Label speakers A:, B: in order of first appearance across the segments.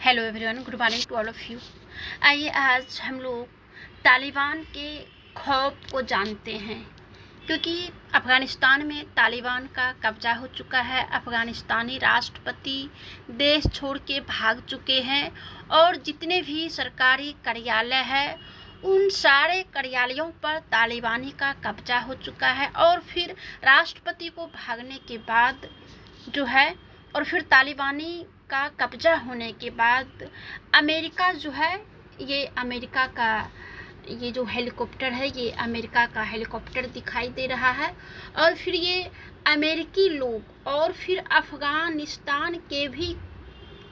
A: Hello everyone, good morning to all of you. आइए आज हम लोग तालिबान के खौफ को जानते हैं, क्योंकि अफ़गानिस्तान में तालिबान का कब्जा हो चुका है। अफ़गानिस्तानी राष्ट्रपति देश छोड़ के भाग चुके हैं और जितने भी सरकारी कार्यालय हैं उन सारे कार्यालयों पर तालिबानी का कब्जा हो चुका है। और फिर राष्ट्रपति को भागने के बाद जो है और फिर तालिबानी का कब्जा होने के बाद अमेरिका जो है, ये अमेरिका का ये जो हेलीकॉप्टर है, ये अमेरिका का हेलीकॉप्टर दिखाई दे रहा है। और फिर ये अमेरिकी लोग और फिर अफ़गानिस्तान के भी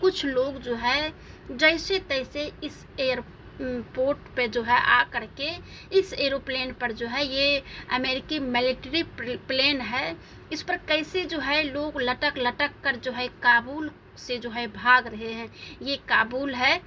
A: कुछ लोग जो है जैसे तैसे इस एयरपोर्ट पे जो है आ करके इस एरोप्लेन पर जो है, ये अमेरिकी मिलिट्री प्लेन है, इस पर कैसे जो है लोग लटक लटक कर जो है काबुल से जो है भाग रहे हैं। ये काबुल है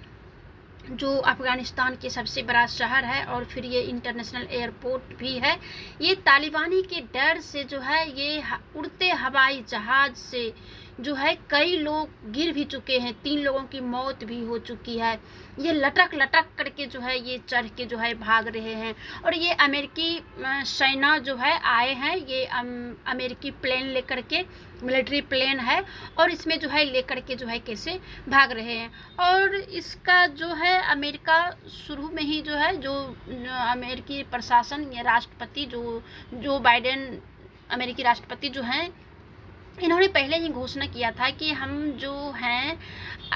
A: जो अफ़गानिस्तान के सबसे बड़ा शहर है और फिर ये इंटरनेशनल एयरपोर्ट भी है। ये तालिबानी के डर से जो है ये उड़ते हवाई जहाज़ से जो है कई लोग गिर भी चुके हैं, 3 लोगों की मौत भी हो चुकी है। ये लटक लटक करके जो है ये चढ़ के जो है भाग रहे हैं। और ये अमेरिकी सेना जो है आए हैं, ये अमेरिकी प्लेन लेकर के, मिलिट्री प्लेन है, और इसमें जो है लेकर के जो है कैसे भाग रहे हैं। और इसका जो है अमेरिका शुरू में ही जो है जो अमेरिकी प्रशासन या राष्ट्रपति जो बाइडेन अमेरिकी राष्ट्रपति जो हैं, इन्होंने पहले ही घोषणा किया था कि हम जो हैं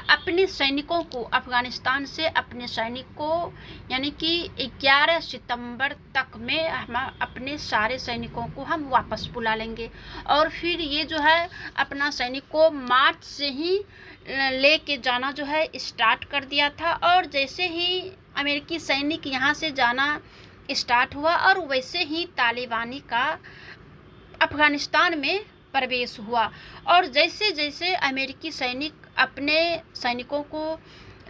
A: अपने सैनिकों को अफ़गानिस्तान से अपने सैनिक को यानी कि 11 सितंबर तक में हम अपने सारे सैनिकों को हम वापस बुला लेंगे। और फिर ये जो है अपना सैनिक को मार्च से ही लेके जाना जो है स्टार्ट कर दिया था। और जैसे ही अमेरिकी सैनिक यहाँ से जाना स्टार्ट हुआ और वैसे ही तालिबानी का अफ़गानिस्तान में प्रवेश हुआ। और जैसे जैसे अमेरिकी सैनिक अपने सैनिकों को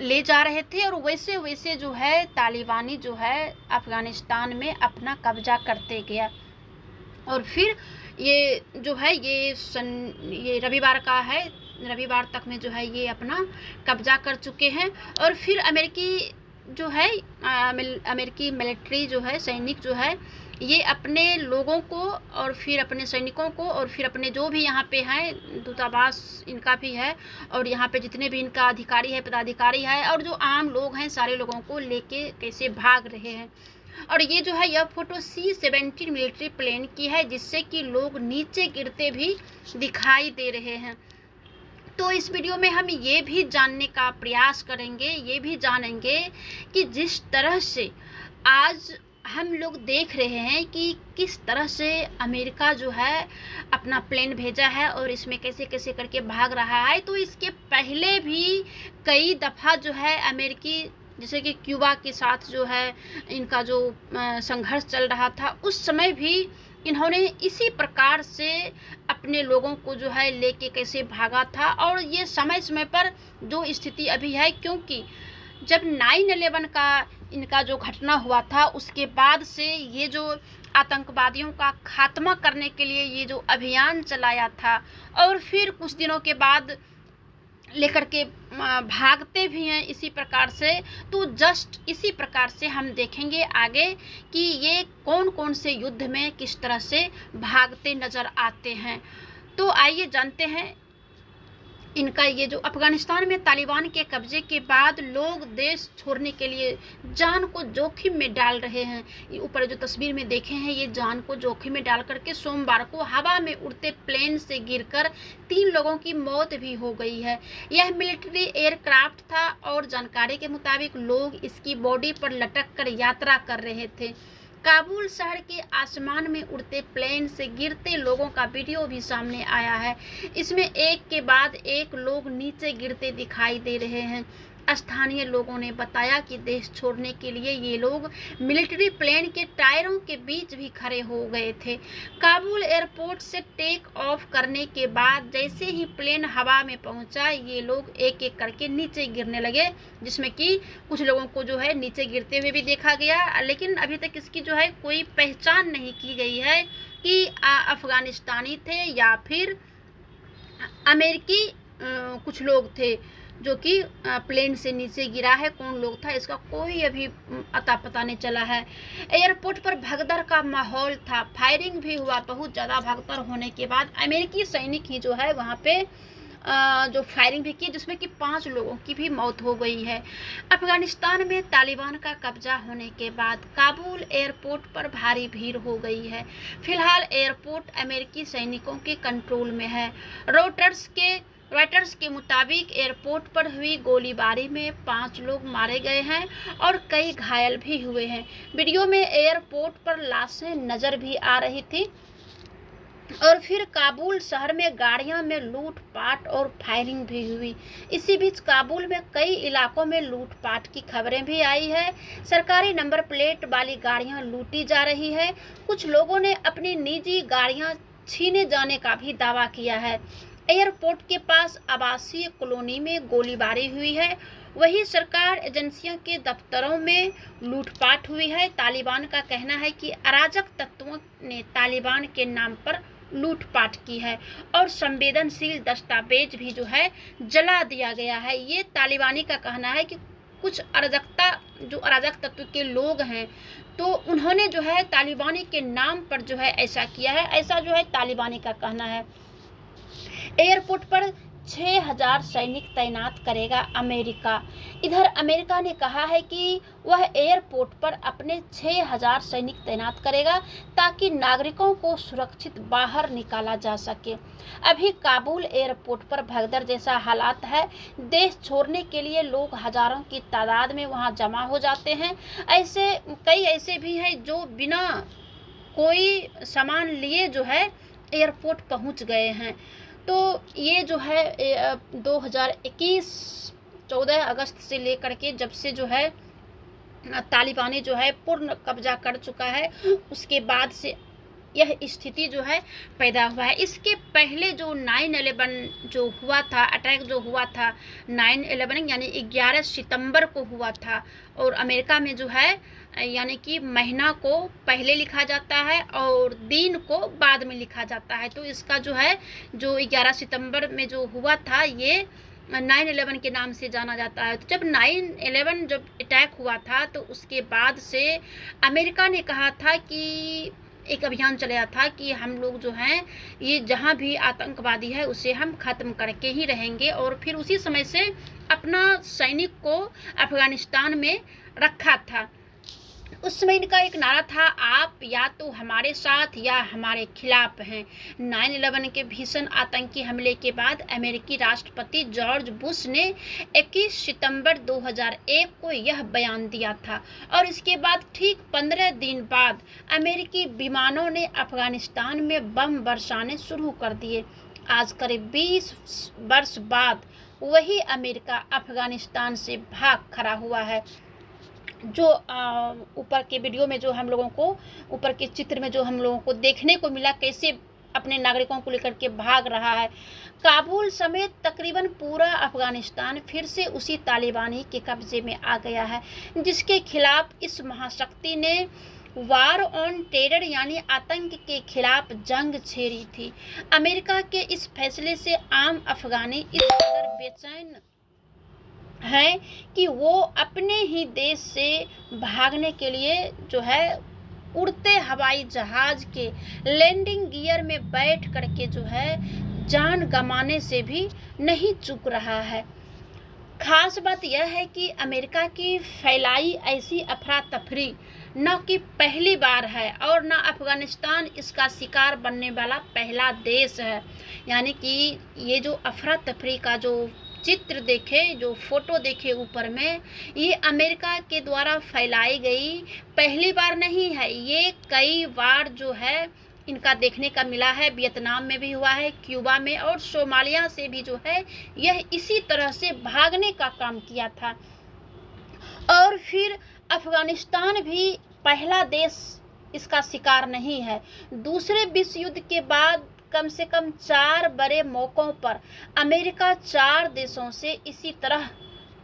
A: ले जा रहे थे और वैसे वैसे जो है तालिबानी जो है अफ़गानिस्तान में अपना कब्जा करते गया। और फिर ये जो है ये रविवार का है, रविवार तक में जो है ये अपना कब्जा कर चुके हैं। और फिर अमेरिकी जो है अमेरिकी मिलिट्री जो है सैनिक जो है ये अपने लोगों को और फिर अपने सैनिकों को और फिर अपने जो भी यहाँ पे हैं दूतावास इनका भी है और यहाँ पे जितने भी इनका अधिकारी है, पदाधिकारी है और जो आम लोग हैं, सारे लोगों को लेके कैसे भाग रहे हैं। और ये जो है यह फोटो C-17 मिलिट्री प्लेन की है, जिससे कि लोग नीचे गिरते भी दिखाई दे रहे हैं। तो इस वीडियो में हम ये भी जानने का प्रयास करेंगे, ये भी जानेंगे कि जिस तरह से आज हम लोग देख रहे हैं कि किस तरह से अमेरिका जो है अपना प्लेन भेजा है और इसमें कैसे कैसे करके भाग रहा है। तो इसके पहले भी कई दफ़ा जो है अमेरिकी, जैसे कि क्यूबा के साथ जो है इनका जो संघर्ष चल रहा था, उस समय भी इन्होंने इसी प्रकार से अपने लोगों को जो है लेके कैसे भागा था। और ये समय समय पर जो स्थिति अभी है, क्योंकि जब 9/11 का इनका जो घटना हुआ था उसके बाद से ये जो आतंकवादियों का खात्मा करने के लिए ये जो अभियान चलाया था और फिर कुछ दिनों के बाद लेकर के भागते भी हैं इसी प्रकार से। तो जस्ट इसी प्रकार से हम देखेंगे आगे कि ये कौन कौन से युद्ध में किस तरह से भागते नज़र आते हैं। तो आइए जानते हैं इनका ये जो अफ़गानिस्तान में तालिबान के कब्जे के बाद लोग देश छोड़ने के लिए जान को जोखिम में डाल रहे हैं। ये ऊपर जो तस्वीर में देखे हैं, ये जान को जोखिम में डाल करके सोमवार को हवा में उड़ते प्लेन से गिरकर 3 लोगों की मौत भी हो गई है। यह मिलिट्री एयरक्राफ्ट था और जानकारी के मुताबिक लोग इसकी बॉडी पर लटक कर यात्रा कर रहे थे। काबुल शहर के आसमान में उड़ते प्लेन से गिरते लोगों का वीडियो भी सामने आया है। इसमें एक के बाद एक लोग नीचे गिरते दिखाई दे रहे हैं। स्थानीय लोगों ने बताया कि देश छोड़ने के लिए ये लोग मिलिट्री प्लेन के टायरों के बीच भी खड़े हो गए थे। काबुल एयरपोर्ट से टेक ऑफ करने के बाद जैसे ही प्लेन हवा में पहुंचा, ये लोग एक एक करके नीचे गिरने लगे, जिसमें कि कुछ लोगों को जो है नीचे गिरते हुए भी देखा गया। लेकिन अभी तक इसकी जो है कोई पहचान नहीं की गई है कि अफ़गानिस्तानी थे या फिर अमेरिकी कुछ लोग थे। जो कि प्लेन से नीचे गिरा है। कौन लोग था इसका कोई अभी अता पता नहीं चला है। एयरपोर्ट पर भगदड़ का माहौल था, फायरिंग भी हुआ। बहुत ज़्यादा भगदड़ होने के बाद अमेरिकी सैनिक ही जो है वहाँ पे जो फायरिंग भी की, जिसमें कि 5 लोगों की भी मौत हो गई है। अफगानिस्तान में तालिबान का कब्जा होने के बाद काबुल एयरपोर्ट पर भारी भीड़ हो गई है। फिलहाल एयरपोर्ट अमेरिकी सैनिकों के कंट्रोल में है। रॉयटर्स के मुताबिक एयरपोर्ट पर हुई गोलीबारी में 5 लोग मारे गए हैं और कई घायल भी हुए हैं। वीडियो में एयरपोर्ट पर लाशें नजर भी आ रही थी। और फिर काबुल शहर में गाड़ियां में लूटपाट और फायरिंग भी हुई। इसी बीच काबुल में कई इलाकों में लूटपाट की खबरें भी आई है। सरकारी नंबर प्लेट वाली गाड़ियां लूटी जा रही है। कुछ लोगों ने अपनी निजी गाड़ियां छीने जाने का भी दावा किया है। एयरपोर्ट के पास आवासीय कॉलोनी में गोलीबारी हुई है। वही सरकार एजेंसियों के दफ्तरों में लूटपाट हुई है। तालिबान का कहना है कि अराजक तत्वों ने तालिबान के नाम पर लूटपाट की है और संवेदनशील दस्तावेज भी जो है जला दिया गया है। ये तालिबानी का कहना है कि कुछ अराजक तत्व के लोग हैं तो उन्होंने जो है तालिबानी के नाम पर जो है ऐसा किया है, ऐसा जो है तालिबानी का कहना है। एयरपोर्ट पर 6000 सैनिक तैनात करेगा अमेरिका। इधर अमेरिका ने कहा है कि वह एयरपोर्ट पर अपने 6000 सैनिक तैनात करेगा ताकि नागरिकों को सुरक्षित बाहर निकाला जा सके। अभी काबुल एयरपोर्ट पर भगदड़ जैसा हालात है। देश छोड़ने के लिए लोग हजारों की तादाद में वहां जमा हो जाते हैं। कई ऐसे भी हैं जो बिना कोई सामान लिए जो है एयरपोर्ट पहुंच गए हैं। तो ये जो है 2021 14 अगस्त से लेकर के जब से जो है तालिबानी जो है पूर्ण कब्जा कर चुका है, उसके बाद से यह स्थिति जो है पैदा हुआ है। इसके पहले जो 9/11 जो हुआ था, अटैक जो हुआ था 9/11 यानी 11 सितंबर को हुआ था और अमेरिका में जो है यानी कि महीना को पहले लिखा जाता है और दिन को बाद में लिखा जाता है। तो इसका जो है जो 11 सितंबर में जो हुआ था ये 9/11 के नाम से जाना जाता है। तो जब 9/11 जब अटैक हुआ था तो उसके बाद से अमेरिका ने कहा था कि एक अभियान चलाया था कि हम लोग जो हैं ये जहां भी आतंकवादी है उसे हम ख़त्म करके ही रहेंगे। और फिर उसी समय से अपना सैनिक को अफगानिस्तान में रखा था। उस समय इनका एक नारा था, आप या तो हमारे साथ या हमारे खिलाफ हैं। 9/11 के भीषण आतंकी हमले के बाद अमेरिकी राष्ट्रपति जॉर्ज बुश ने 21 सितंबर 2001 को यह बयान दिया था और इसके बाद ठीक 15 दिन बाद अमेरिकी विमानों ने अफगानिस्तान में बम बरसाने शुरू कर दिए। आज करीब 20 वर्ष बाद वही अमेरिका अफगानिस्तान से भाग खड़ा हुआ है। जो ऊपर के वीडियो में जो हम लोगों को ऊपर के चित्र में जो हम लोगों को देखने को मिला कैसे अपने नागरिकों को लेकर के भाग रहा है। काबुल समेत तकरीबन पूरा अफगानिस्तान फिर से उसी तालिबानी के कब्जे में आ गया है, जिसके खिलाफ इस महाशक्ति ने वार ऑन टेरर यानी आतंक के खिलाफ जंग छेड़ी थी। अमेरिका के इस फैसले से आम अफगानी इस कदर बेचैन है कि वो अपने ही देश से भागने के लिए जो है उड़ते हवाई जहाज के लैंडिंग गियर में बैठ करके जो है जान गंवाने से भी नहीं चूक रहा है। खास बात यह है कि अमेरिका की फैलाई ऐसी अफरा तफरी न कि पहली बार है और न अफगानिस्तान इसका शिकार बनने वाला पहला देश है। यानी कि ये जो अफरा तफरी का जो चित्र देखे, जो फोटो देखे ऊपर में, ये अमेरिका के द्वारा फैलाई गई पहली बार नहीं है। ये कई बार जो है इनका देखने का मिला है। वियतनाम में भी हुआ है, क्यूबा में और सोमालिया से भी जो है यह इसी तरह से भागने का काम किया था। और फिर अफगानिस्तान भी पहला देश इसका शिकार नहीं है। दूसरे विश्व युद्ध के बाद कम से कम 4 बड़े मौकों पर अमेरिका 4 देशों से इसी तरह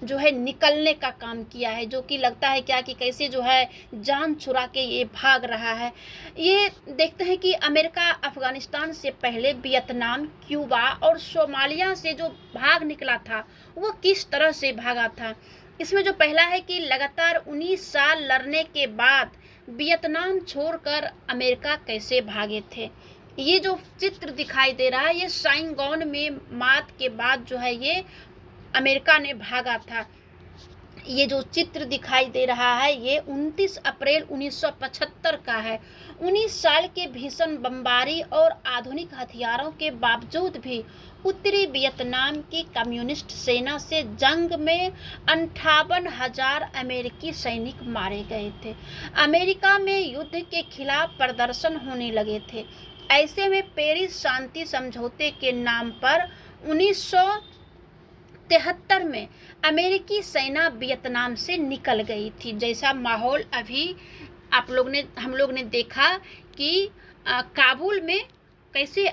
A: जो है निकलने का काम किया है, जो कि लगता है क्या कि कैसे जो है जान छुड़ा के ये भाग रहा है। ये देखते हैं कि अमेरिका अफगानिस्तान से पहले वियतनाम, क्यूबा और सोमालिया से जो भाग निकला था वो किस तरह से भागा था। इसमें जो पहला है कि लगातार 19 साल लड़ने के बाद वियतनाम छोड़कर अमेरिका कैसे भागे थे। ये जो चित्र दिखाई दे रहा है ये साइगोन में मात के बाद जो है ये अमेरिका ने भागा था। ये जो चित्र दिखाई दे रहा है ये 29 अप्रैल 1975 का है। 19 साल के भीषण बमबारी और आधुनिक हथियारों के बावजूद भी उत्तरी वियतनाम की कम्युनिस्ट सेना से जंग में 58,000 अमेरिकी सैनिक मारे गए थे। अमेरिका में युद्ध के खिलाफ प्रदर्शन होने लगे थे। ऐसे में पेरिस शांति समझौते के नाम पर 1973 में अमेरिकी सेना वियतनाम से निकल गई थी। जैसा माहौल अभी हम लोग ने देखा कि काबुल में कैसे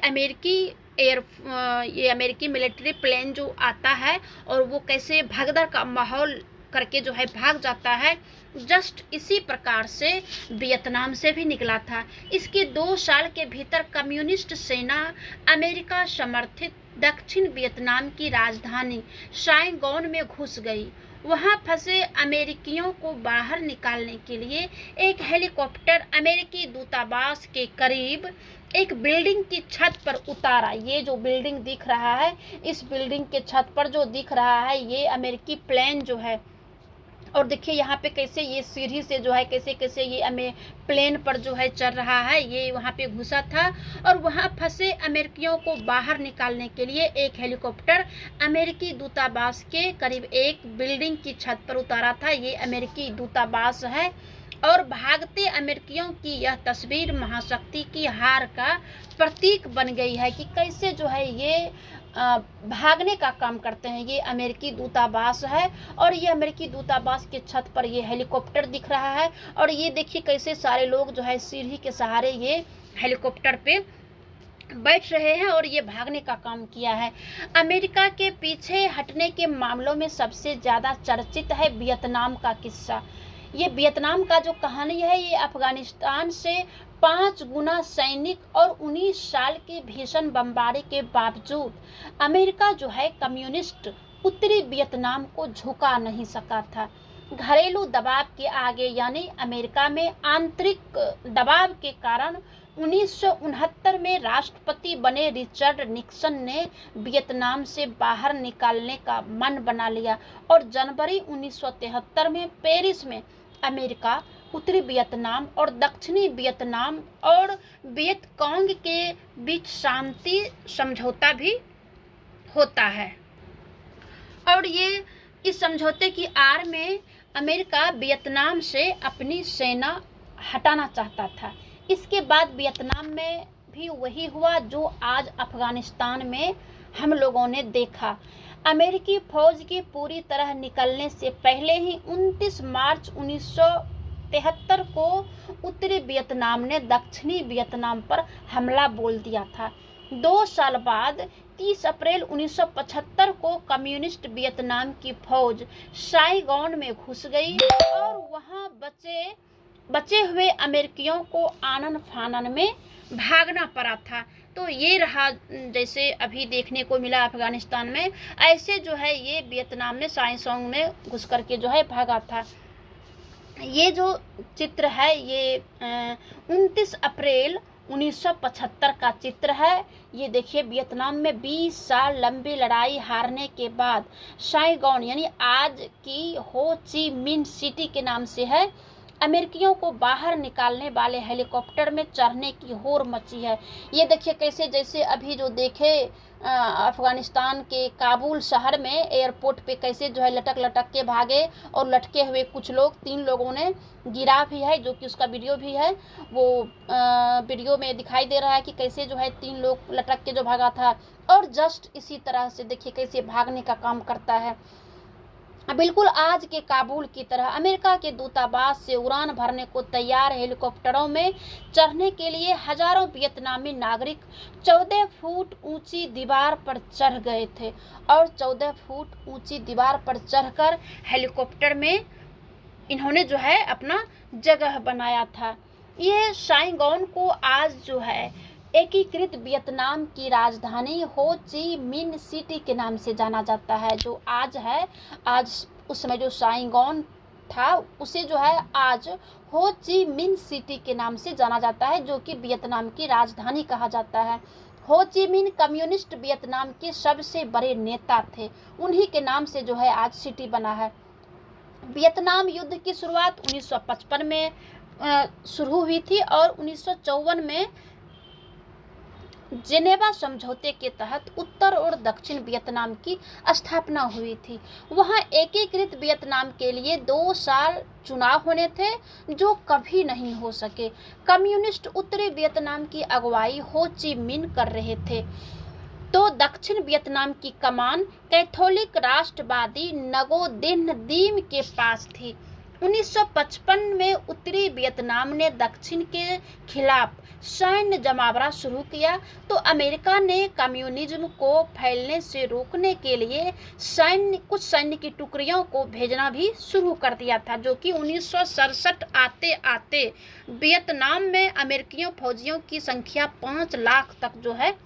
A: ये अमेरिकी मिलिट्री प्लेन जो आता है और वो कैसे भगदड़ का माहौल करके जो है भाग जाता है, जस्ट इसी प्रकार से वियतनाम से भी निकला था। इसके 2 साल के भीतर कम्युनिस्ट सेना अमेरिका समर्थित दक्षिण वियतनाम की राजधानी साइगोन में घुस गई। वहां फंसे अमेरिकियों को बाहर निकालने के लिए एक हेलीकॉप्टर अमेरिकी दूतावास के करीब एक बिल्डिंग की छत पर उतारा। ये जो बिल्डिंग दिख रहा है, इस बिल्डिंग के छत पर जो दिख रहा है ये अमेरिकी प्लेन जो है, और देखिए यहाँ पे कैसे ये सीढ़ी से जो है कैसे कैसे ये हमें प्लेन पर जो है चढ़ रहा है। ये वहाँ पे घुसा था और वहाँ फंसे अमेरिकियों को बाहर निकालने के लिए एक हेलीकॉप्टर अमेरिकी दूतावास के करीब एक बिल्डिंग की छत पर उतारा था। ये अमेरिकी दूतावास है और भागते अमेरिकियों की यह तस्वीर महाशक्ति की हार का प्रतीक बन गई है कि कैसे जो है ये भागने का काम करते हैं। ये अमेरिकी दूतावास है और ये अमेरिकी दूतावास के छत पर ये हेलीकॉप्टर दिख रहा है और ये देखिए कैसे सारे लोग जो है सीढ़ी के सहारे ये हेलीकॉप्टर पे बैठ रहे हैं और ये भागने का काम किया है। अमेरिका के पीछे हटने के मामलों में सबसे ज़्यादा चर्चित है वियतनाम का किस्सा। ये वियतनाम का जो कहानी है ये अफगानिस्तान से 5 गुना सैनिक और 19 साल की भीषण बमबारी के बावजूद अमेरिका जो है कम्युनिस्ट उत्तरी वियतनाम को झुका नहीं सका था। घरेलू दबाव के आगे यानी अमेरिका में आंतरिक दबाव के कारण 1969 में राष्ट्रपति बने रिचर्ड निक्सन ने वियतनाम से बाहर निकालने का मन बना लिया और जनवरी 1973 में पेरिस में अमेरिका, उत्तरी वियतनाम और दक्षिणी वियतनाम और वियतकांग के बीच शांति समझौता भी होता है। और ये इस समझौते की आड़ में अमेरिका वियतनाम से अपनी सेना हटाना चाहता था। इसके बाद वियतनाम में भी वही हुआ जो आज अफगानिस्तान में हम लोगों ने देखा। अमेरिकी फौज के पूरी तरह निकलने से पहले ही 29 मार्च 1973 को उत्तरी वियतनाम ने दक्षिणी वियतनाम पर हमला बोल दिया था। 2 साल बाद 30 अप्रैल 1975 को कम्युनिस्ट वियतनाम की फौज साइगोन में घुस गई और वहां बचे हुए अमेरिकियों को आनन फानन में भागना पड़ा था। तो ये रहा जैसे अभी देखने को मिला अफगानिस्तान में, ऐसे जो है ये वियतनाम में साइगोन में घुस करके जो है भागा था। ये जो चित्र है ये 29 अप्रैल 1975 का चित्र है। ये देखिए वियतनाम में 20 साल लंबी लड़ाई हारने के बाद साइगोन यानी आज की हो ची मिन सिटी के नाम से है, अमेरिकियों को बाहर निकालने वाले हेलीकॉप्टर में चढ़ने की होड़ मची है। ये देखिए कैसे जैसे अभी जो देखे अफगानिस्तान के काबुल शहर में एयरपोर्ट पे कैसे जो है लटक लटक के भागे और लटके हुए कुछ लोग, 3 लोगों ने गिरा भी है जो कि उसका वीडियो भी है। वो वीडियो में दिखाई दे रहा है कि कैसे जो है 3 लोग लटक के जो भागा था। और जस्ट इसी तरह से देखिए कैसे भागने का काम करता है। बिल्कुल आज के काबुल की तरह अमेरिका के दूतावास से उड़ान भरने को तैयार हेलीकॉप्टरों में चढ़ने के लिए हजारों वियतनामी नागरिक 14 फुट ऊंची दीवार पर चढ़ गए थे और 14 फुट ऊंची दीवार पर चढ़कर हेलीकॉप्टर में इन्होंने जो है अपना जगह बनाया था। ये साइगोन को आज जो है एकीकृत वियतनाम की राजधानी हो ची मिन सिटी के नाम से जाना जाता है। जो आज है, आज उस समय जो साइगोन था उसे जो है आज हो ची मिन सिटी के नाम से जाना जाता है, जो कि वियतनाम की राजधानी कहा जाता है। हो ची मिन कम्युनिस्ट वियतनाम के सबसे बड़े नेता थे, उन्हीं के नाम से जो है आज सिटी बना है। वियतनाम युद्ध की शुरुआत 1955 में शुरू हुई थी और 1954 में जेनेवा समझौते के तहत उत्तर और दक्षिण वियतनाम की स्थापना हुई थी। वहां एकीकृत वियतनाम के लिए 2 साल चुनाव होने थे जो कभी नहीं हो सके। कम्युनिस्ट उत्तरी वियतनाम की अगुवाई हो ची मिन कर रहे थे, तो दक्षिण वियतनाम की कमान कैथोलिक राष्ट्रवादी नगो दिन दीम के पास थी। 1955 में उत्तरी वियतनाम ने दक्षिण के खिलाफ सैन्य जमावड़ा शुरू किया, तो अमेरिका ने कम्युनिज्म को फैलने से रोकने के लिए कुछ सैन्य की टुकड़ियों को भेजना भी शुरू कर दिया था, जो कि 1967 आते आते वियतनाम में अमेरिकियों फौजियों की संख्या 5 लाख तक जो है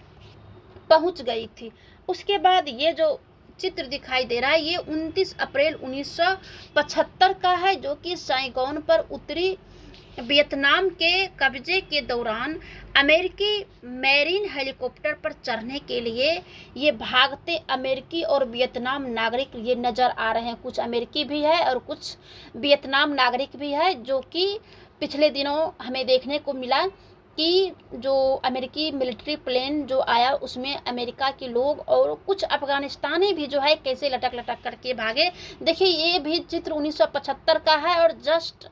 A: पहुंच गई थी। उसके बाद ये जो चित्र दिखाई दे रहा है ये 29 अप्रैल 1975 का है, जो कि साइगोन पर उत्तरी वियतनाम के कब्जे के दौरान अमेरिकी मैरीन हेलीकॉप्टर पर चढ़ने के लिए ये भागते अमेरिकी और वियतनाम नागरिक ये नज़र आ रहे हैं। कुछ अमेरिकी भी है और कुछ वियतनाम नागरिक भी है, जो कि पिछले दिनों हमें देखने को मिला कि जो अमेरिकी मिलिट्री प्लेन जो आया उसमें अमेरिका के लोग और कुछ अफगानिस्तानी भी जो है कैसे लटक लटक करके भागे। देखिए ये भी चित्र 1975 का है और जस्ट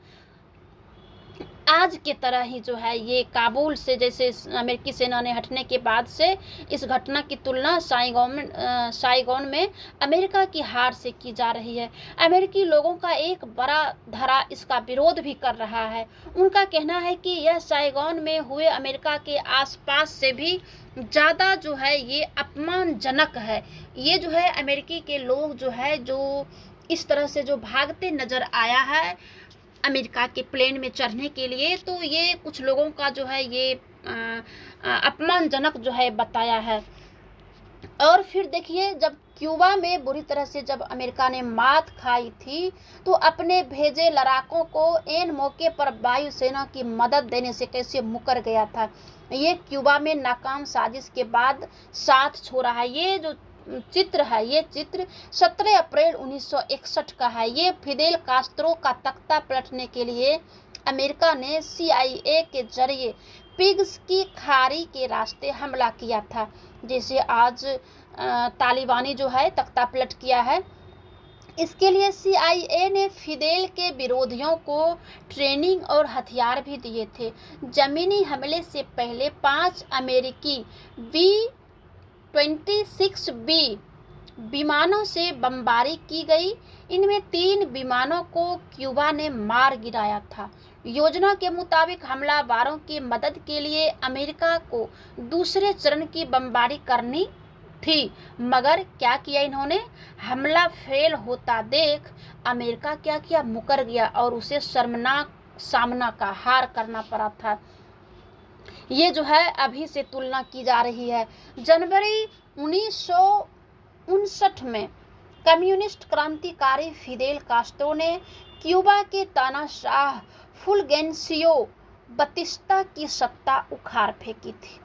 A: आज के तरह ही जो है ये काबुल से जैसे अमेरिकी सेना ने हटने के बाद से इस घटना की तुलना साइगोन में अमेरिका की हार से की जा रही है। अमेरिकी लोगों का एक बड़ा धड़ा इसका विरोध भी कर रहा है। उनका कहना है कि यह साइगोन में हुए अमेरिका के आसपास से भी ज़्यादा जो है ये अपमानजनक है। ये जो है अमेरिकी के लोग जो है जो इस तरह से जो भागते नज़र आया है अमेरिका के प्लेन में चढ़ने के लिए, तो ये कुछ लोगों का जो है ये अपमानजनक जो है बताया है। और फिर देखिए जब क्यूबा में बुरी तरह से जब अमेरिका ने मात खाई थी तो अपने भेजे लड़ाकों को एन मौके पर वायुसेना की मदद देने से कैसे मुकर गया था। ये क्यूबा में नाकाम साजिश के बाद साथ छोड़ा है। ये जो चित्र है ये चित्र 17 अप्रैल 1961 का है। ये फिदेल कास्त्रो का तख्ता पलटने के लिए अमेरिका ने CIA के जरिए पिग्स की खाड़ी के रास्ते हमला किया था, जैसे आज तालिबानी जो है तख्ता पलट किया है। इसके लिए CIA ने फिदेल के विरोधियों को ट्रेनिंग और हथियार भी दिए थे। जमीनी हमले से पहले 5 अमेरिकी B-26B विमानों से बमबारी की गई। इनमें 3 विमानों को क्यूबा ने मार गिराया था। योजना के मुताबिक हमलावरों की मदद के लिए अमेरिका को दूसरे चरण की बमबारी करनी थी, मगर क्या किया इन्होंने, हमला फेल होता देख अमेरिका क्या किया, मुकर गया और उसे शर्मनाक सामना का हार करना पड़ा था। ये जो है अभी से तुलना की जा रही है। जनवरी 1959 में कम्युनिस्ट क्रांतिकारी फिदेल कास्त्रो ने क्यूबा के तानाशाह फुलगेंसियो बतिस्ता की सत्ता उखाड़ फेंकी थी।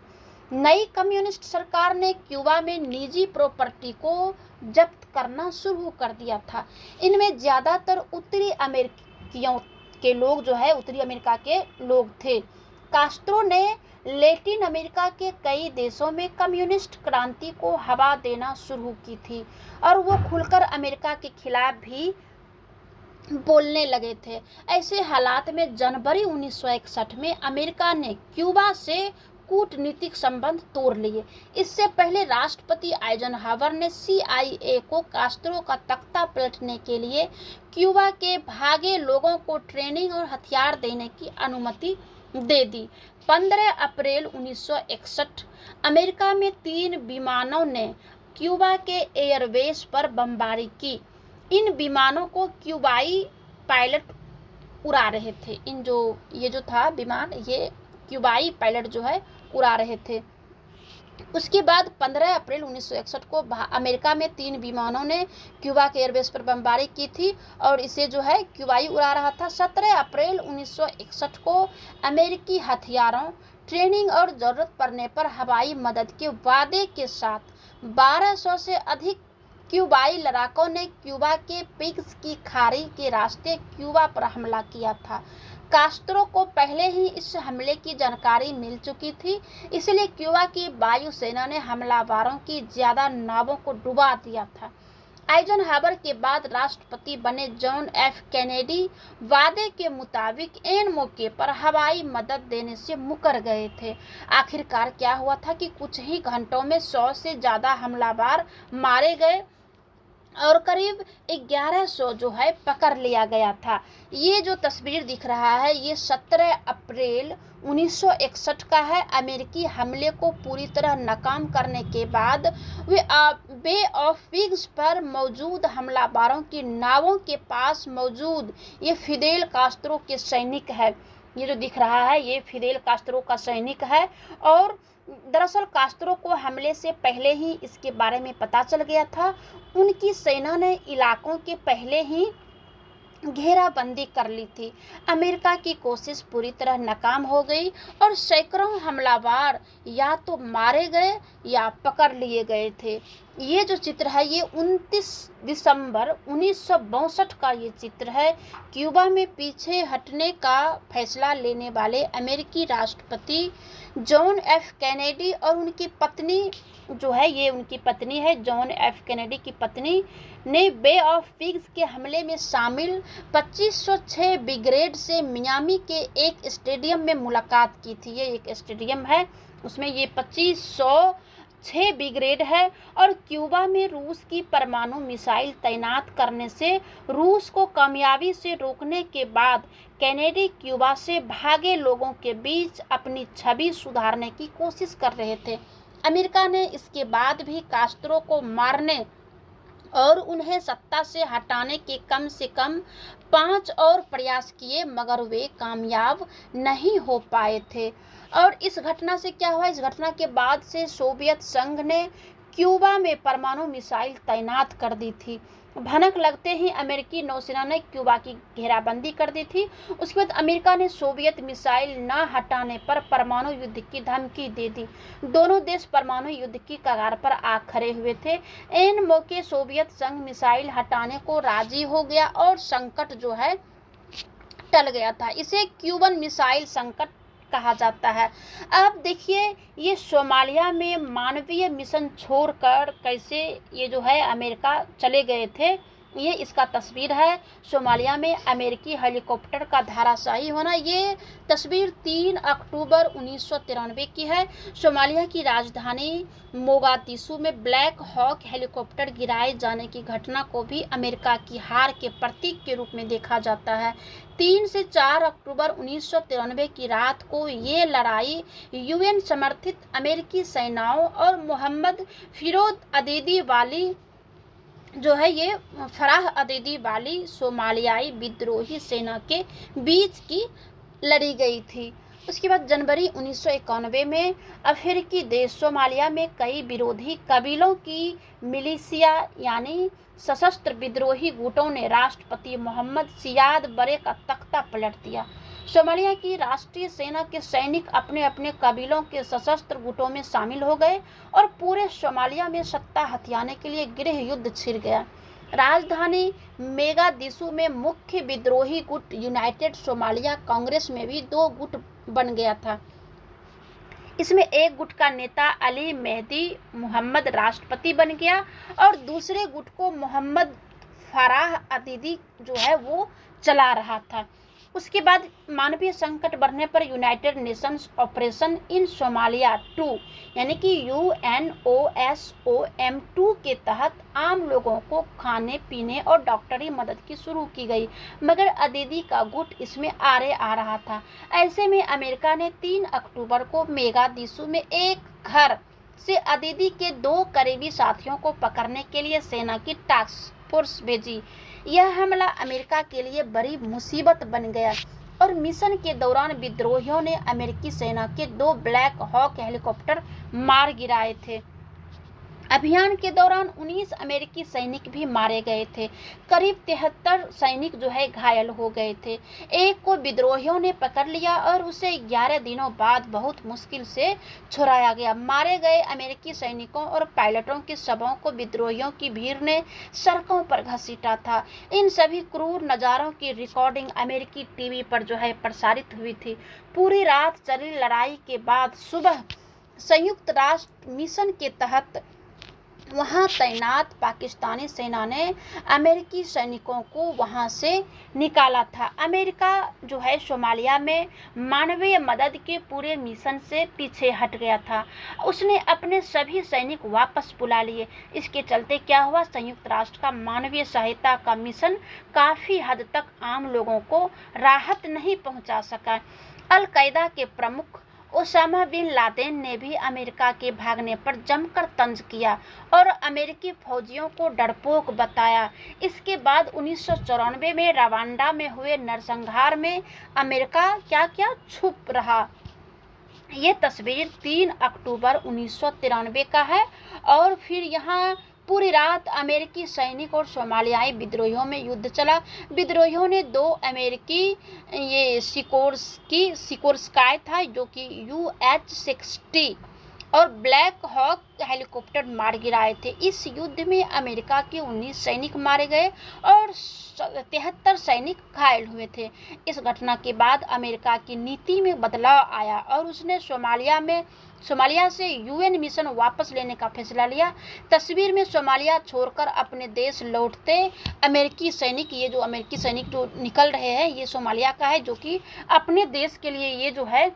A: नई कम्युनिस्ट सरकार ने क्यूबा में निजी प्रॉपर्टी को जब्त करना शुरू कर दिया था। इनमें ज़्यादातर उत्तरी अमेरिकियों के लोग जो है उत्तरी अमेरिका के लोग थे। कास्त्रो ने लैटिन अमेरिका के कई देशों में कम्युनिस्ट क्रांति को हवा देना शुरू की थी और वो खुलकर अमेरिका के खिलाफ भी बोलने लगे थे। ऐसे हालात में जनवरी 1961 में अमेरिका ने क्यूबा से कूटनीतिक संबंध तोड़ लिए। इससे पहले राष्ट्रपति आइजनहावर ने CIA को कास्त्रो का तख्ता पलटने के लिए क्यूबा के भागे लोगों को ट्रेनिंग और हथियार देने की अनुमति दे दी। 15 अप्रैल 1961 अमेरिका में 3 विमानों ने क्यूबा के एयरबेस पर बमबारी की। इन विमानों को क्यूबाई पायलट उड़ा रहे थे। ये जो था विमान, ये क्यूबाई पायलट जो है उड़ा रहे थे। उसके बाद 15 अप्रैल 1961 को अमेरिका में 3 विमानों ने क्यूबा के एयरबेस पर बमबारी की थी और इसे जो है क्यूबाई उड़ा रहा था। 17 अप्रैल 1961 को अमेरिकी हथियारों, ट्रेनिंग और ज़रूरत पड़ने पर हवाई मदद के वादे के साथ 1200 से अधिक क्यूबाई लड़ाकों ने क्यूबा के पिग्स की खाड़ी के रास्ते क्यूबा पर हमला किया था। कास्त्रो को पहले ही इस हमले की जानकारी मिल चुकी थी, इसलिए क्यूबा की वायुसेना ने हमलावरों की ज्यादा नावों को डुबा दिया था। आइजनहावर के बाद राष्ट्रपति बने जॉन एफ कैनेडी वादे के मुताबिक एन मौके पर हवाई मदद देने से मुकर गए थे। आखिरकार क्या हुआ था कि कुछ ही घंटों में 100 से ज्यादा हमलावर मारे गए और करीब 1100 जो है पकड़ लिया गया था। ये जो तस्वीर दिख रहा है ये 17 अप्रैल 1961 का है। अमेरिकी हमले को पूरी तरह नाकाम करने के बाद वे बे ऑफ पिग्स पर मौजूद हमलावरों की नावों के पास मौजूद ये फिदेल कास्त्रो के सैनिक है। ये जो दिख रहा है ये फिदेल कास्त्रो का सैनिक है और दरअसल कास्त्रो को हमले से पहले ही इसके बारे में पता चल गया था। उनकी सेना ने इलाकों के पहले ही घेराबंदी कर ली थी। अमेरिका की कोशिश पूरी तरह नाकाम हो गई और सैकड़ों हमलावर या तो मारे गए या पकड़ लिए गए थे। ये जो चित्र है ये 29 दिसंबर 1962 का ये चित्र है। क्यूबा में पीछे हटने का फैसला लेने वाले अमेरिकी राष्ट्रपति जॉन एफ कैनेडी और उनकी पत्नी जो है ये उनकी पत्नी है, जॉन एफ कैनेडी की पत्नी ने बे ऑफ पिग्स के हमले में शामिल 2506 ब्रिगेड से मियामी के एक स्टेडियम में मुलाकात की थी। ये एक स्टेडियम है, उसमें ये 2506 ब्रिगेड है और क्यूबा में रूस की परमाणु मिसाइल तैनात करने से रूस को कामयाबी से रोकने के बाद कैनेडी क्यूबा से भागे लोगों के बीच अपनी छवि सुधारने की कोशिश कर रहे थे। अमेरिका ने इसके बाद भी कास्त्रो को मारने और उन्हें सत्ता से हटाने के कम से कम 5 और प्रयास किए मगर वे कामयाब नहीं हो पाए थे। और इस घटना से क्या हुआ, इस घटना के बाद से सोवियत संघ ने क्यूबा में परमाणु मिसाइल तैनात कर दी थी। भनक लगते ही अमेरिकी नौसेना ने क्यूबा की घेराबंदी कर दी थी। उसके बाद अमेरिका ने सोवियत मिसाइल न हटाने पर परमाणु युद्ध की धमकी दे दी। दोनों देश परमाणु युद्ध की कगार पर आ खड़े हुए थे। इन मौके सोवियत संघ मिसाइल हटाने को राजी हो गया और संकट जो है टल गया था। इसे क्यूबन मिसाइल संकट कहा जाता है। अब देखिए ये सोमालिया में मानवीय मिशन छोड़कर कैसे ये जो है अमेरिका चले गए थे, ये इसका तस्वीर है। सोमालिया में अमेरिकी हेलीकॉप्टर का धराशायी होना, ये तस्वीर 3 अक्टूबर 1993 की है। सोमालिया की राजधानी मोगादिशु में ब्लैक हॉक हेलीकॉप्टर गिराए जाने की घटना को भी अमेरिका की हार के प्रतीक के रूप में देखा जाता है। 3 से 4 अक्टूबर 1993 की रात को ये लड़ाई UN समर्थित अमेरिकी सेनाओं और मोहम्मद फिरोज अदीदी वाली जो है ये फराह अदीदी वाली सोमालियाई विद्रोही सेना के बीच की लड़ी गई थी। उसके बाद जनवरी 1991 में अफ्रीकी देश सोमालिया में कई विरोधी कबीलों की मिलिशिया यानी सशस्त्र विद्रोही गुटों ने राष्ट्रपति मोहम्मद सियाद बरे का तख्ता पलट दिया। सोमालिया की राष्ट्रीय सेना के सैनिक अपने अपने कबीलों के सशस्त्र गुटों में शामिल हो गए और पूरे सोमालिया में सत्ता हथियाने के लिए गृह युद्ध छिड़ गया। राजधानी मोगादिशु में मुख्य विद्रोही गुट यूनाइटेड सोमालिया कांग्रेस में भी 2 गुट बन गया था। इसमें एक गुट का नेता अली मेहदी मोहम्मद राष्ट्रपति बन गया और दूसरे गुट को मोहम्मद फराह अदीदी जो है वो चला रहा था। उसके बाद मानवीय संकट बढ़ने पर United Nations operation in Somalia 2 यानी कि UNOSOM 2 के तहत आम लोगों को खाने पीने और डॉक्टरी मदद की शुरू की गई, मगर अदीदी का गुट इसमें आड़े आ रहा था। ऐसे में अमेरिका ने 3 अक्टूबर को मोगादिशु में एक घर से अदीदी के 2 करीबी साथियों को पकड़ने के लिए सेना की टास्क फोर्स भेजी। यह हमला अमेरिका के लिए बड़ी मुसीबत बन गया और मिशन के दौरान विद्रोहियों ने अमेरिकी सेना के 2 ब्लैक हॉक हेलीकॉप्टर मार गिराए थे। अभियान के दौरान 19 अमेरिकी सैनिक भी मारे गए थे। करीब 73 सैनिक जो है घायल हो गए थे। एक को विद्रोहियों ने पकड़ लिया और उसे 11 दिनों बाद बहुत मुश्किल से छुड़ाया गया। मारे गए अमेरिकी सैनिकों और पायलटों के शवों को विद्रोहियों की भीड़ ने सड़कों पर घसीटा था। इन सभी क्रूर नज़ारों की रिकॉर्डिंग अमेरिकी टीवी पर जो है प्रसारित हुई थी। पूरी रात चली लड़ाई के बाद सुबह संयुक्त राष्ट्र मिशन के तहत वहां तैनात पाकिस्तानी सेना ने अमेरिकी सैनिकों को वहां से निकाला था। अमेरिका जो है सोमालिया में मानवीय मदद के पूरे मिशन से पीछे हट गया था। उसने अपने सभी सैनिक वापस बुला लिए। इसके चलते क्या हुआ, संयुक्त राष्ट्र का मानवीय सहायता का मिशन काफ़ी हद तक आम लोगों को राहत नहीं पहुंचा सका। अल कायदा के प्रमुख ओसामा बिन लादेन ने भी अमेरिका के भागने पर जमकर तंज किया और अमेरिकी फौजियों को डरपोक बताया। इसके बाद 1994 में रवांडा में हुए नरसंहार में अमेरिका क्या क्या छुप रहा। ये तस्वीर 3 अक्टूबर 1993 का है और फिर यहाँ पूरी रात अमेरिकी सैनिक और सोमालियाई विद्रोहियों में युद्ध चला। विद्रोहियों ने 2 अमेरिकी ये सिकोर्स्काई था जो कि UH-60 और ब्लैक हॉक हेलीकॉप्टर मार गिराए थे। इस युद्ध में अमेरिका के 19 सैनिक मारे गए और 73 सैनिक घायल हुए थे। इस घटना के बाद अमेरिका की नीति में बदलाव आया और उसने सोमालिया से UN मिशन वापस लेने का फैसला लिया। तस्वीर में सोमालिया छोड़कर अपने देश लौटते अमेरिकी सैनिक, ये जो अमेरिकी सैनिक जो निकल रहे हैं ये सोमालिया का है, जो कि अपने देश के लिए ये जो है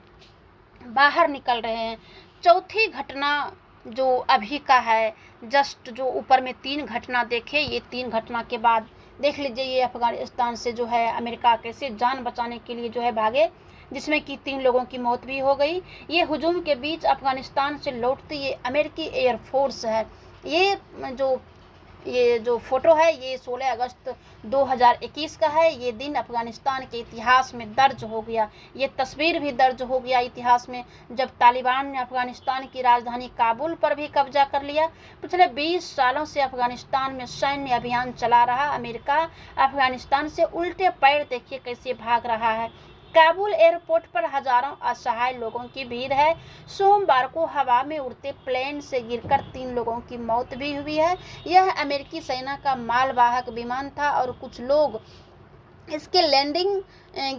A: बाहर निकल रहे हैं। चौथी घटना जो अभी का है, जस्ट जो ऊपर में 3 घटना देखे, ये 3 घटना के बाद देख लीजिए ये अफगानिस्तान से जो है अमेरिका कैसे जान बचाने के लिए जो है भागे, जिसमें कि 3 लोगों की मौत भी हो गई। ये हुजूम के बीच अफगानिस्तान से लौटती ये अमेरिकी एयरफोर्स है। ये जो फोटो है ये 16 अगस्त 2021 का है। ये दिन अफगानिस्तान के इतिहास में दर्ज हो गया। ये तस्वीर भी दर्ज हो गया इतिहास में, जब तालिबान ने अफगानिस्तान की राजधानी काबुल पर भी कब्जा कर लिया। पिछले 20 सालों से अफगानिस्तान में सैन्य अभियान चला रहा अमेरिका अफगानिस्तान से उल्टे पैर देखिए कैसे भाग रहा है। काबुल एयरपोर्ट पर हजारों असहाय लोगों की भीड़ है। सोमवार को हवा में उड़ते प्लेन से गिरकर 3 लोगों की मौत भी हुई है। यह अमेरिकी सेना का मालवाहक विमान था और कुछ लोग इसके लैंडिंग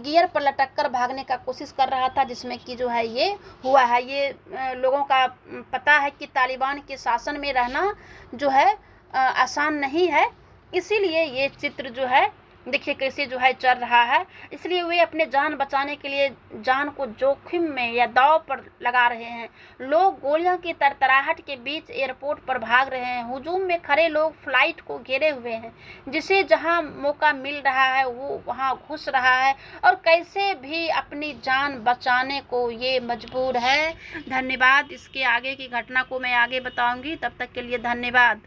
A: गियर पर लटक कर भागने का कोशिश कर रहा था, जिसमें कि जो है ये हुआ है। ये लोगों का पता है कि तालिबान के शासन में रहना जो है आसान नहीं है, इसीलिए ये चित्र जो है देखिए कैसे जो है चल रहा है। इसलिए वे अपने जान बचाने के लिए जान को जोखिम में या दांव पर लगा रहे हैं। लोग गोलियों की तरतराहट के बीच एयरपोर्ट पर भाग रहे हैं। हुजूम में खड़े लोग फ्लाइट को घेरे हुए हैं, जिसे जहां मौका मिल रहा है वो वहां घुस रहा है और कैसे भी अपनी जान बचाने को ये मजबूर है। धन्यवाद। इसके आगे की घटना को मैं आगे बताऊंगी, तब तक के लिए धन्यवाद।